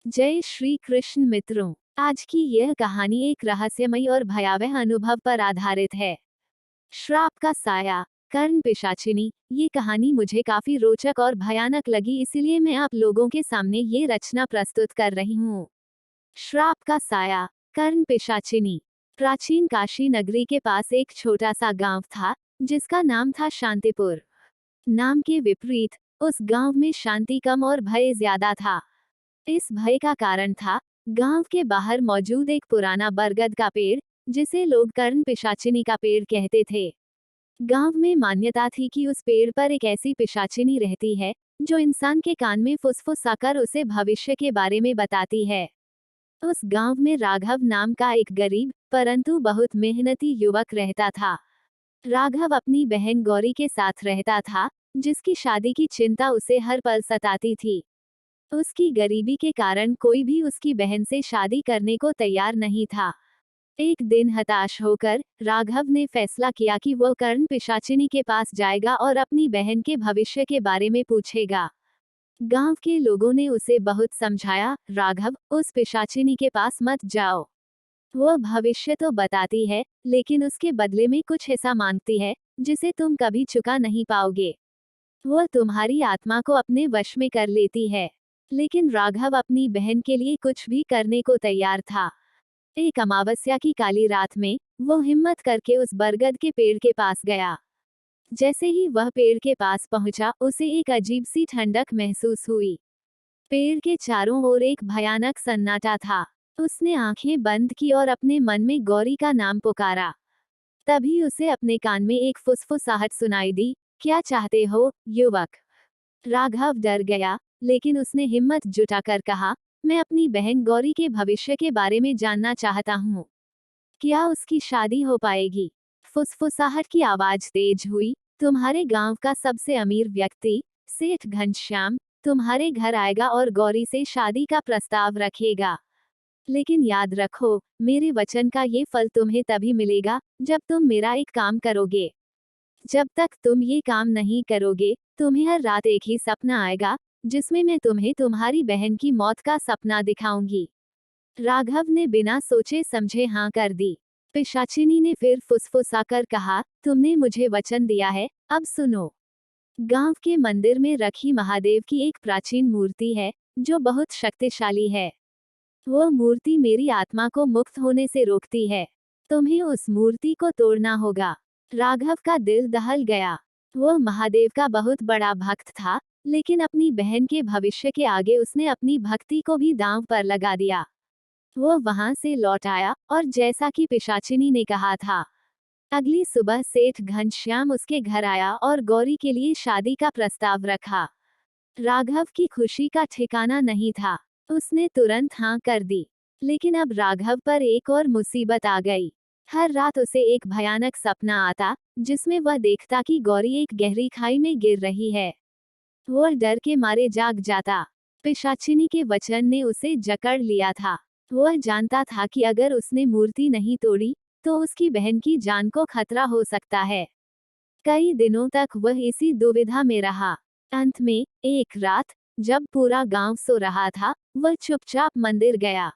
जय श्री कृष्ण मित्रों। आज की यह कहानी एक रहस्यमयी और भयावह अनुभव पर आधारित है। श्राप का साया, कर्ण पिशाचिनी। ये कहानी मुझे काफी रोचक और भयानक लगी, इसलिए मैं आप लोगों के सामने ये रचना प्रस्तुत कर रही हूँ। श्राप का साया, कर्ण पिशाचिनी। प्राचीन काशी नगरी के पास एक छोटा सा गांव था, जिसका नाम था शांतिपुर। नाम के विपरीत उस गांव में शांति कम और भय ज्यादा था। इस भय का कारण था गांव के बाहर मौजूद एक पुराना बरगद का पेड़, जिसे लोग कर्ण पिशाचिनी का पेड़ कहते थे। गांव में मान्यता थी कि उस पेड़ पर एक ऐसी पिशाचिनी रहती है, जो इंसान के कान में फुसफुसाकर उसे भविष्य के बारे में बताती है। उस गांव में राघव नाम का एक गरीब परंतु बहुत मेहनती युवक रहता था। राघव अपनी बहन गौरी के साथ रहता था, जिसकी शादी की चिंता उसे हर पल सताती थी। उसकी गरीबी के कारण कोई भी उसकी बहन से शादी करने को तैयार नहीं था। एक दिन हताश होकर राघव ने फैसला किया कि वो कर्ण पिशाचिनी के पास जाएगा और अपनी बहन के भविष्य के बारे में पूछेगा। गांव के लोगों ने उसे बहुत समझाया, राघव, उस पिशाचिनी के पास मत जाओ। वो भविष्य तो बताती है, लेकिन उसके बदले में कुछ ऐसा मांगती है जिसे तुम कभी चुका नहीं पाओगे। वो तुम्हारी आत्मा को अपने वश में कर लेती है। लेकिन राघव अपनी बहन के लिए कुछ भी करने को तैयार था। एक अमावस्या की काली रात में वो हिम्मत करके उस बरगद के पेड़ के पास गया। जैसे ही वह पेड़ के पास पहुंचा, उसे एक अजीब सी ठंडक महसूस हुई। पेड़ के चारों ओर एक भयानक सन्नाटा था। उसने आंखें बंद की और अपने मन में गौरी का नाम पुकारा। तभी उसे अपने कान में एक फुसफुसाहट सुनाई दी, क्या चाहते हो, युवक? राघव डर गया, लेकिन उसने हिम्मत जुटाकर कहा, मैं अपनी बहन गौरी के भविष्य के बारे में जानना चाहता हूँ। क्या उसकी शादी हो पाएगी? फुसफुसाहट की आवाज तेज हुई, तुम्हारे गांव का सबसे अमीर व्यक्ति, सेठ घनश्याम, तुम्हारे घर आएगा और गौरी से शादी का प्रस्ताव रखेगा। लेकिन याद रखो, मेरे वचन का ये फल तुम्हें तभी मिलेगा जब तुम मेरा एक काम करोगे। जब तक तुम ये काम नहीं करोगे, तुम्हें हर रात एक ही सपना आएगा, जिसमें मैं तुम्हें तुम्हारी बहन की मौत का सपना दिखाऊंगी। राघव ने बिना सोचे समझे हाँ कर दी। पिशाचिनी ने फिर फुसफुसाकर कहा, तुमने मुझे वचन दिया है, अब सुनो। गांव के मंदिर में रखी महादेव की एक प्राचीन मूर्ति है, जो बहुत शक्तिशाली है। वो मूर्ति मेरी आत्मा को मुक्त होने से रोकती है। तुम्हें उस मूर्ति को तोड़ना होगा। राघव का दिल दहल गया। वो महादेव का बहुत बड़ा भक्त था, लेकिन अपनी बहन के भविष्य के आगे उसने अपनी भक्ति को भी दांव पर लगा दिया। वो वहां से लौट आया और जैसा कि पिशाचिनी ने कहा था, अगली सुबह सेठ घनश्याम उसके घर आया और गौरी के लिए शादी का प्रस्ताव रखा। राघव की खुशी का ठिकाना नहीं था। उसने तुरंत हाँ कर दी। लेकिन अब राघव पर एक और मुसीबत आ गई। हर रात उसे एक भयानक सपना आता, जिसमें वह देखता कि गौरी एक गहरी खाई में गिर रही है। वो डर के मारे जाग जाता। पिशाचिनी के वचन ने उसे जकड़ लिया था। वह जानता था कि अगर उसने मूर्ति नहीं तोड़ी, तो उसकी बहन की जान को खतरा हो सकता है। कई दिनों तक वह इसी दुविधा में रहा। अंत में एक रात, जब पूरा गांव सो रहा था, वह चुपचाप मंदिर गया।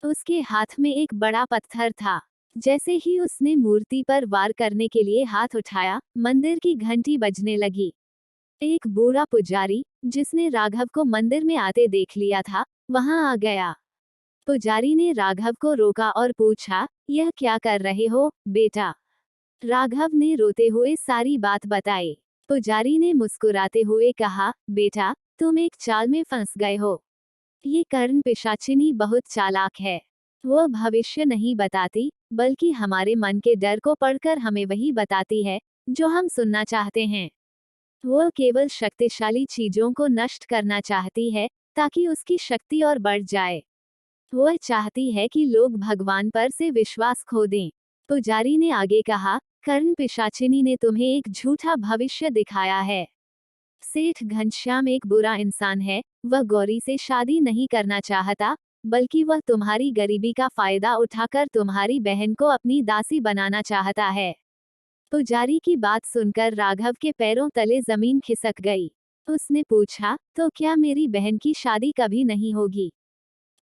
उसके हाथ में एक बड़ा पत्थर था। जैसे ही उसने मूर्ति पर वार करने के लिए हाथ उठाया, मंदिर की घंटी बजने लगी। एक बूढ़ा पुजारी, जिसने राघव को मंदिर में आते देख लिया था, वहां आ गया। पुजारी ने राघव को रोका और पूछा, यह क्या कर रहे हो, बेटा? राघव ने रोते हुए सारी बात बताई। पुजारी ने मुस्कुराते हुए कहा, बेटा, तुम एक चाल में फंस गए हो। ये कर्ण पिशाचिनी बहुत चालाक है। वो भविष्य नहीं बताती, बल्कि हमारे मन के डर को पढ़कर हमें वही बताती है जो हम सुनना चाहते हैं। वो केवल शक्तिशाली चीजों को नष्ट करना चाहती है, ताकि उसकी शक्ति और बढ़ जाए। वो चाहती है कि लोग भगवान पर से विश्वास खो दें। पुजारी ने आगे कहा, कर्ण पिशाचिनी ने तुम्हें एक झूठा भविष्य दिखाया है। सेठ घनश्याम एक बुरा इंसान है। वह गौरी से शादी नहीं करना चाहता, बल्कि वह तुम्हारी गरीबी का फायदा उठाकर तुम्हारी बहन को अपनी दासी बनाना चाहता है। पुजारी की बात सुनकर राघव के पैरों तले जमीन खिसक गई। उसने पूछा, तो क्या मेरी बहन की शादी कभी नहीं होगी?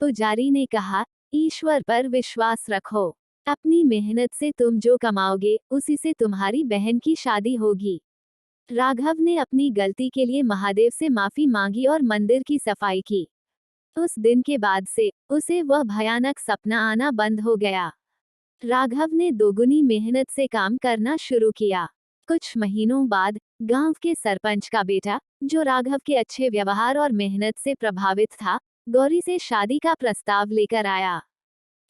पुजारी ने कहा, ईश्वर पर विश्वास रखो। अपनी मेहनत से तुम जो कमाओगे उसी से तुम्हारी बहन की शादी होगी। राघव ने अपनी गलती के लिए महादेव से माफी मांगी और मंदिर की सफाई की। उस दिन के बाद से उसे वह भयानक सपना आना बंद हो गया। राघव ने दोगुनी मेहनत से काम करना शुरू किया। कुछ महीनों बाद गांव के सरपंच का बेटा, जो राघव के अच्छे व्यवहार और मेहनत से प्रभावित था, गौरी से शादी का प्रस्ताव लेकर आया।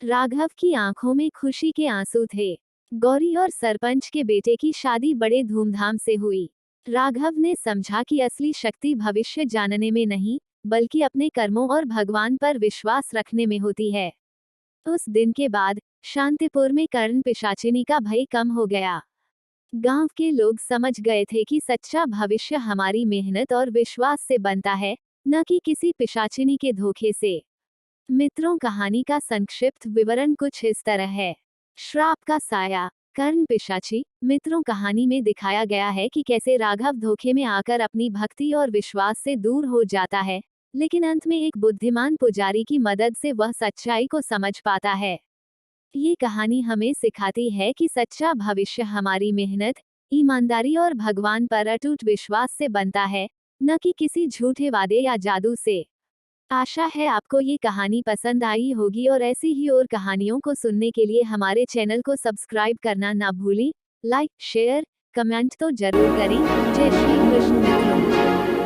राघव की आंखों में खुशी के आंसू थे। गौरी और सरपंच के बेटे की शादी बड़े धूमधाम से हुई। राघव ने समझा कि असली शक्ति भविष्य जानने में नहीं, बल्कि अपने कर्मों और भगवान पर विश्वास रखने में होती है। उस दिन के बाद शांतिपुर में कर्ण पिशाचिनी का भय कम हो गया। गांव के लोग समझ गए थे कि सच्चा भविष्य हमारी मेहनत और विश्वास से बनता है, न कि किसी पिशाचिनी के धोखे से। मित्रों, कहानी का संक्षिप्त विवरण कुछ इस तरह है। श्राप का साया, कर्ण पिशाची। मित्रों, कहानी में दिखाया गया है कि कैसे राघव धोखे में आकर अपनी भक्ति और विश्वास से दूर हो जाता है, लेकिन अंत में एक बुद्धिमान पुजारी की मदद से वह सच्चाई को समझ पाता है। ये कहानी हमें सिखाती है कि सच्चा भविष्य हमारी मेहनत, ईमानदारी और भगवान पर अटूट विश्वास से बनता है, न कि किसी झूठे वादे या जादू से। आशा है आपको ये कहानी पसंद आई होगी और ऐसी ही और कहानियों को सुनने के लिए हमारे चैनल को सब्सक्राइब करना ना भूलें। लाइक, शेयर, कमेंट तो जरूर करें। जय श्री कृष्ण मित्रों।